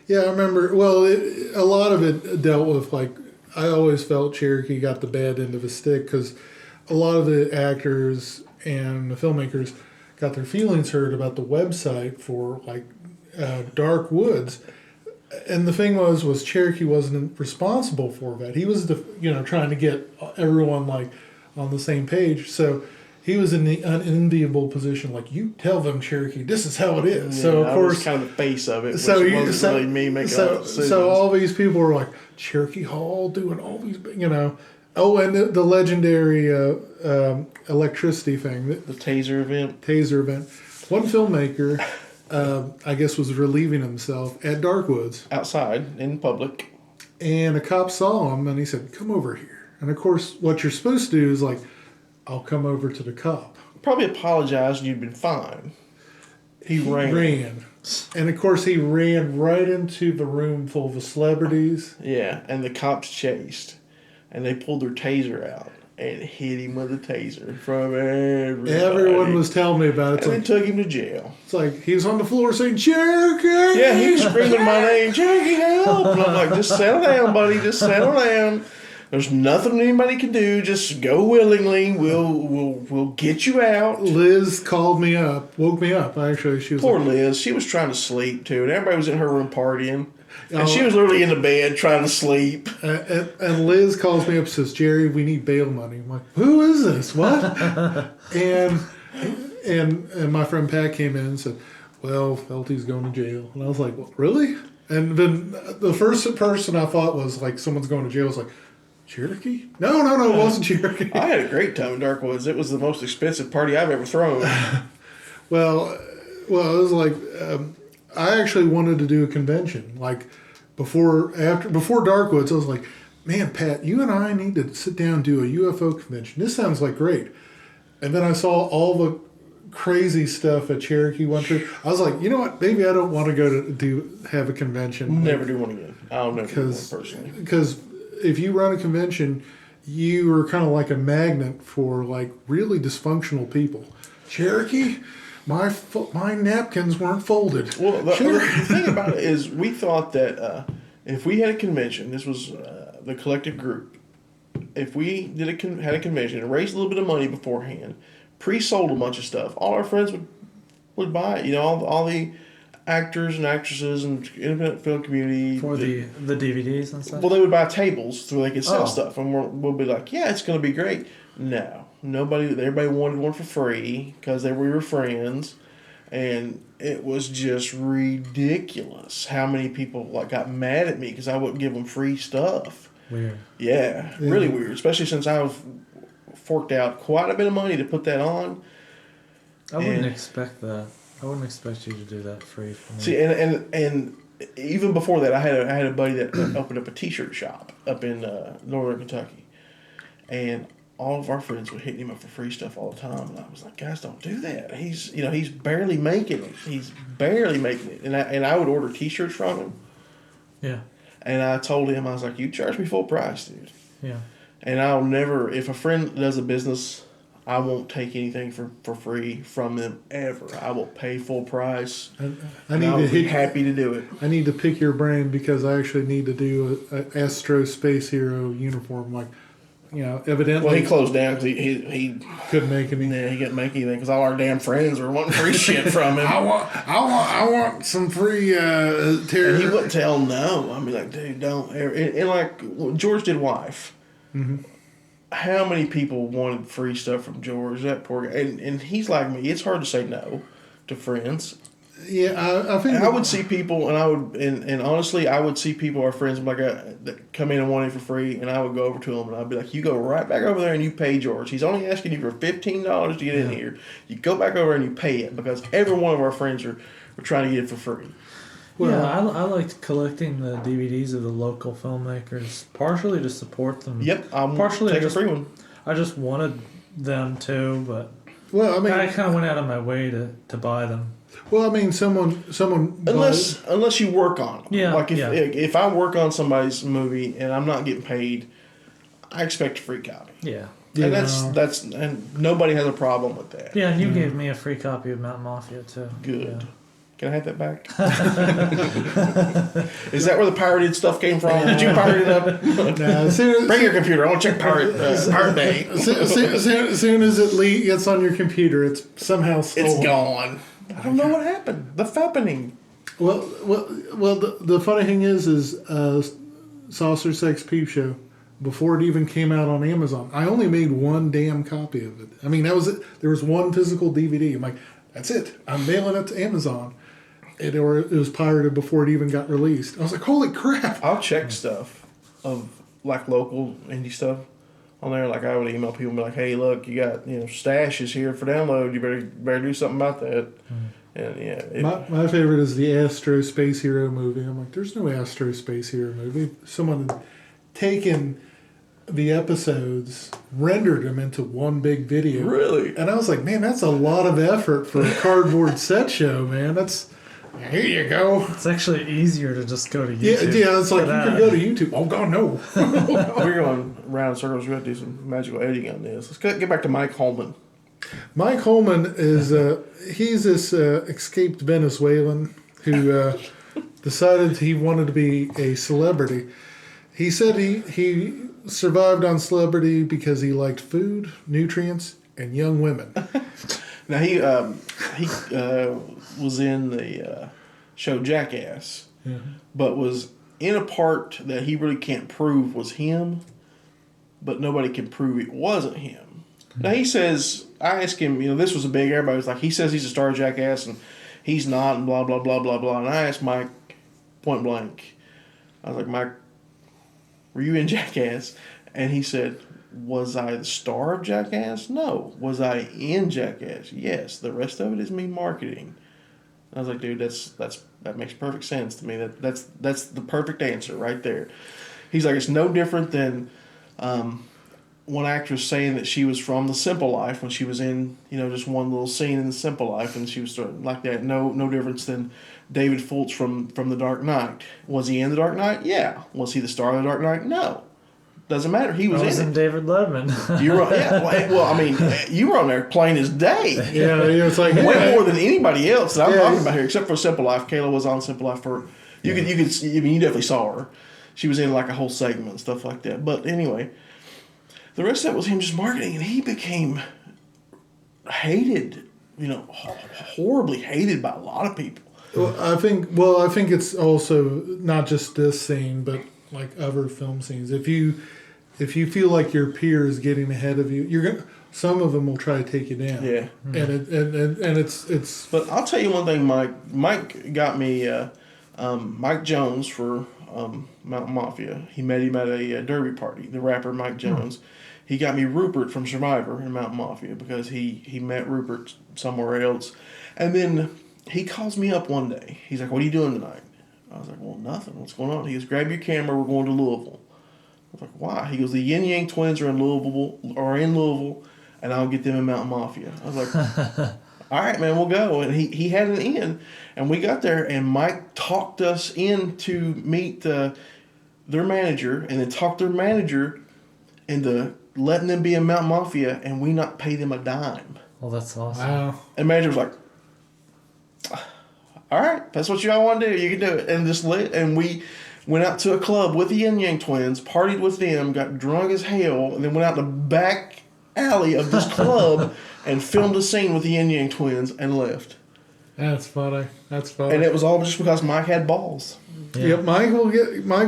Yeah, I remember. Well, a lot of it dealt with like I always felt Cherokee got the bad end of a stick because a lot of the actors and the filmmakers got their feelings hurt about the website for like Dark Woods, and the thing was Cherokee wasn't responsible for that. He was trying to get everyone like on the same page, so. He was in the unenviable position, like you tell them, Cherokee, this is how it is. Yeah, so of course, was kind of the face of it. So which wasn't really me making all the decisions. So all these people were like Cherokee Hall doing all these, Oh, and the legendary electricity thing, the taser event. One filmmaker, I guess, was relieving himself at Darkwoods Outside, in public. And a cop saw him and he said, "Come over here." And of course, what you're supposed to do is like, "I'll come over to the cop." Probably apologized and you'd been fine. He ran. And of course, he ran right into the room full of celebrities. Yeah, and the cops chased. And they pulled their taser out and hit him with a taser from everybody. Everyone was telling me about it. And they took him to jail. It's like he was on the floor saying, "Cherokee!" Yeah, he was screaming my name, "Cherokee, help!" And I'm like, just settle down, buddy. Just settle down. There's nothing anybody can do. Just go willingly. We'll get you out. Liz called me up, woke me up. Actually, she was poor Liz. She was trying to sleep too, and everybody was in her room partying, and she was literally in the bed trying to sleep. And Liz calls me up and says, "Jerry, we need bail money." I'm like, "Who is this? What?" and my friend Pat came in and said, "Well, Felty's going to jail." And I was like, "Well, really?" And then the first person I thought was like someone's going to jail. I was like, "Cherokee? No, it wasn't Cherokee." I had a great time in Darkwoods. It was the most expensive party I've ever thrown. Well, it was like I actually wanted to do a convention. Like before Darkwoods, I was like, "Man, Pat, you and I need to sit down and do a UFO convention. This sounds like great." And then I saw all the crazy stuff that Cherokee went through. I was like, you know what? Maybe I don't want to go to have a convention. Never do one again. I'll never do one personally. Because if you run a convention, you are kind of like a magnet for like really dysfunctional people. Cherokee, my napkins weren't folded. Well, the thing about it is we thought that if we had a convention, this was the collective group, if we had a convention and raised a little bit of money beforehand, pre-sold a bunch of stuff, all our friends would buy it. All the actors and actresses and independent film community for the DVDs and stuff. Well, they would buy tables so they could sell stuff, and we'll be like, "Yeah, it's going to be great." No, everybody wanted one for free because we were friends, and it was just ridiculous how many people got mad at me because I wouldn't give them free stuff. Weird. Yeah, really weird, especially since I've forked out quite a bit of money to put that on. I wouldn't expect that. I wouldn't expect you to do that free for me. See, and even before that, I had a buddy that opened up a T-shirt shop up in northern Kentucky, and all of our friends were hitting him up for free stuff all the time. And I was like, "Guys, don't do that. He's barely making it. He's barely making it." And I would order T-shirts from him. Yeah. And I told him, I was like, "You charge me full price, dude." Yeah. And I'll never, if a friend does a business, I won't take anything for free from them ever. I will pay full price. I'll be happy to do it. I need to pick your brain because I actually need to do a Astro Space Hero uniform. Like, evidently. Well, he closed down because he couldn't make any. Yeah, he couldn't make anything because all our damn friends were wanting free shit from him. I want some free. And he wouldn't tell no. I'd be like, "Dude, don't." And like George did wife. Mm-hmm. How many people wanted free stuff from George? That poor guy. And he's like me. It's hard to say no to friends. Yeah, I think I would see people, and honestly, I would see people, our friends, that come in and want it for free, and I would go over to them, and I'd be like, "You go right back over there and you pay George. He's only asking you for $15 to get in here. You go back over and you pay it because every one of our friends are trying to get it for free." Well, I liked collecting the DVDs of the local filmmakers, partially to support them. Yep, I'm partially take a free one. I just wanted them to, but I kind of went out of my way to buy them. Well, I mean, someone unless you work on them. Yeah. Like if I work on somebody's movie and I'm not getting paid, I expect a free copy. Yeah. And that's and nobody has a problem with that. Yeah, and you gave me a free copy of Mountain Mafia too. Good. Can I have that back? Is that where the pirated stuff came from? Did you pirate it up? Bring your computer. I want to check Pirate Bay. As soon as it gets on your computer, it's somehow stolen. It's gone. I don't know what happened. The fappening. Well. The funny thing is Saucer Sex Peep Show. Before it even came out on Amazon, I only made one damn copy of it. I mean, that was it. There was one physical DVD. I'm like, that's it. I'm mailing it to Amazon. It was pirated before it even got released. I was like, holy crap. I'll check stuff of like local indie stuff on there. Like I would email people and be like, hey, look, you got stashes here for download. You better do something about that. And yeah, my favorite is the Astro Space Hero movie. I'm like, there's no Astro Space Hero movie. Someone had taken the episodes, rendered them into one big video. Really? And I was like, man, that's a lot of effort for a cardboard set show, man. Here you go. It's actually easier to just go to YouTube. Yeah, it's like you can go to YouTube. Oh, God, no. We're going round in circles. We're going to do some magical editing on this. Let's get back to Mike Holman. Mike Holman is, he's this escaped Venezuelan who decided he wanted to be a celebrity. He said he survived on celebrity because he liked food, nutrients, and young women. Now he was in the show Jackass, but was in a part that he really can't prove was him, but nobody can prove it wasn't him. Now he says, I asked him, this was a big, everybody was like, he says he's a star of Jackass and he's not, and blah, blah, blah, blah, blah. And I asked Mike point blank, I was like, Mike, were you in Jackass? And he said, was I the star of Jackass? No. Was I in Jackass? Yes. The rest of it is me marketing. I was like, dude, that makes perfect sense to me. That's the perfect answer right there. He's like, it's no different than one actress saying that she was from The Simple Life when she was in, just one little scene in The Simple Life, and she was sort of like that. No difference than David Fultz from The Dark Knight. Was he in The Dark Knight? Yeah. Was he the star of The Dark Knight? No. Doesn't matter. He was in it. David Letterman. You were, yeah. Well, I mean, you were on there plain as day. Yeah, it's like way more than anybody else that I'm talking about here, except for Simple Life. Kayla was on Simple Life for. You definitely saw her. She was in like a whole segment and stuff like that. But anyway, the rest of it was him just marketing, and he became hated. Horribly hated by a lot of people. Well, I think it's also not just this scene, but like other film scenes. If you feel like your peer is getting ahead of you, some of them will try to take you down. Yeah, and it's. But I'll tell you one thing, Mike. Mike got me Mike Jones for Mountain Mafia. He met him at a derby party. The rapper Mike Jones. He got me Rupert from Survivor in Mountain Mafia because he met Rupert somewhere else, and then he calls me up one day. He's like, "What are you doing tonight?" I was like, well, nothing. What's going on? He goes, grab your camera. We're going to Louisville. I was like, why? He goes, the Yin Yang Twins are in Louisville, and I'll get them in Mountain Mafia. I was like, all right, man, we'll go. And he had an in, and we got there, and Mike talked us in to meet their manager, and then talked their manager into letting them be in Mountain Mafia, and we not pay them a dime. Well, that's awesome. Wow. And manager was like, all right, that's what y'all want to do. You can do it. And just and we went out to a club with the Yin Yang Twins, partied with them, got drunk as hell, and then went out in the back alley of this club and filmed a scene with the Yin Yang Twins and left. That's funny. And it was all just because Mike had balls. Yeah. Yep, Mike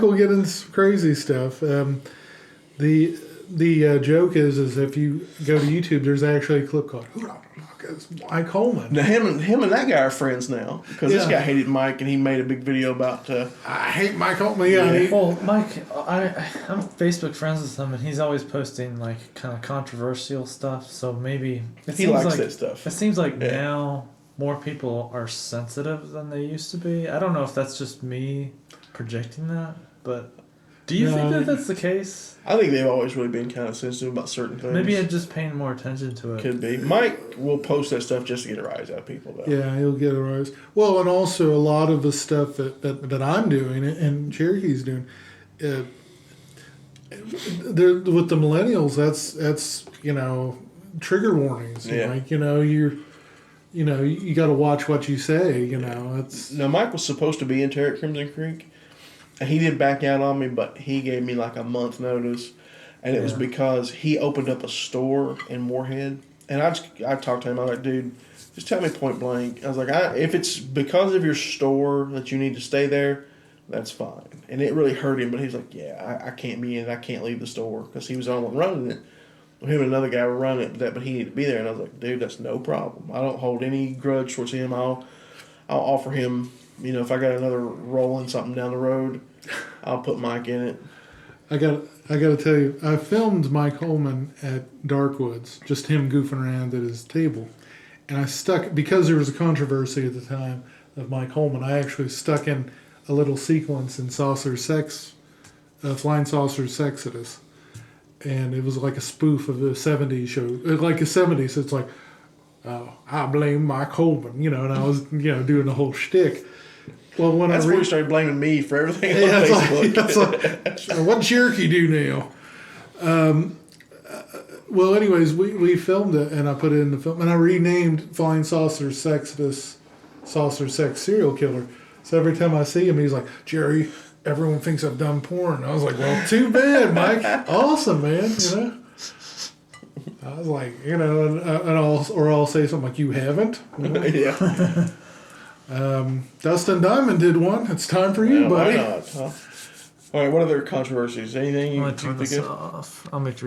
will get into some crazy stuff. The joke is if you go to YouTube, there's actually a clip called "Who the fuck is Mike Holman?" Now him and that guy are friends now because this guy hated Mike and he made a big video about. I hate Mike Holman. Yeah. Well, Mike, I'm Facebook friends with him, and he's always posting like kind of controversial stuff. So maybe he likes that stuff. It seems like now more people are sensitive than they used to be. I don't know if that's just me projecting that, but. Do you think that that's the case? I think they've always really been kind of sensitive about certain things. Maybe I'm just paying more attention to it. Could be. Mike will post that stuff just to get a rise out of people, though. Yeah, he'll get a rise. Well, and also a lot of the stuff that I'm doing and Cherokee's doing, with the millennials, that's trigger warnings. Yeah. Like, you're you got to watch what you say. It's Now, Mike was supposed to be in Crimson Creek, and he did back out on me, but he gave me like a month notice, and it was because he opened up a store in Moorhead, and I talked to him. I was like, dude, just tell me point blank. I was like, if it's because of your store that you need to stay there, that's fine. And it really hurt him, but he's like, yeah, I can't be in it. I can't leave the store because he was the only one running it. Him and another guy were running it, but he needed to be there. And I was like, dude, that's no problem. I don't hold any grudge towards him. I'll offer him, if I got another role in something down the road, I'll put Mike in it. I got to tell you, I filmed Mike Holman at Darkwoods, just him goofing around at his table. And I stuck, because there was a controversy at the time of Mike Holman, I actually stuck in a little sequence in Flying Saucer's Exodus. And it was like a spoof of a 70s show. Like a 70s, it's like, oh, I blame Mike Holman, and I was, doing the whole shtick. Well, when That's when you started blaming me for everything on Facebook. It's like, what Cherokee do now? Well, anyways, we filmed it, and I put it in the film, and I renamed Flying Saucer's Exodus Saucer Sex Serial Killer. So every time I see him, he's like, Jerry, everyone thinks I've done porn. I was like, well, too bad, Mike. Awesome, man. I was like, and I'll say something like, you haven't. Yeah. Dustin Diamond did one. It's time for you, buddy. Why not? Huh? All right. What other controversies? Anything you I'm gonna turn think this of? off. I'll make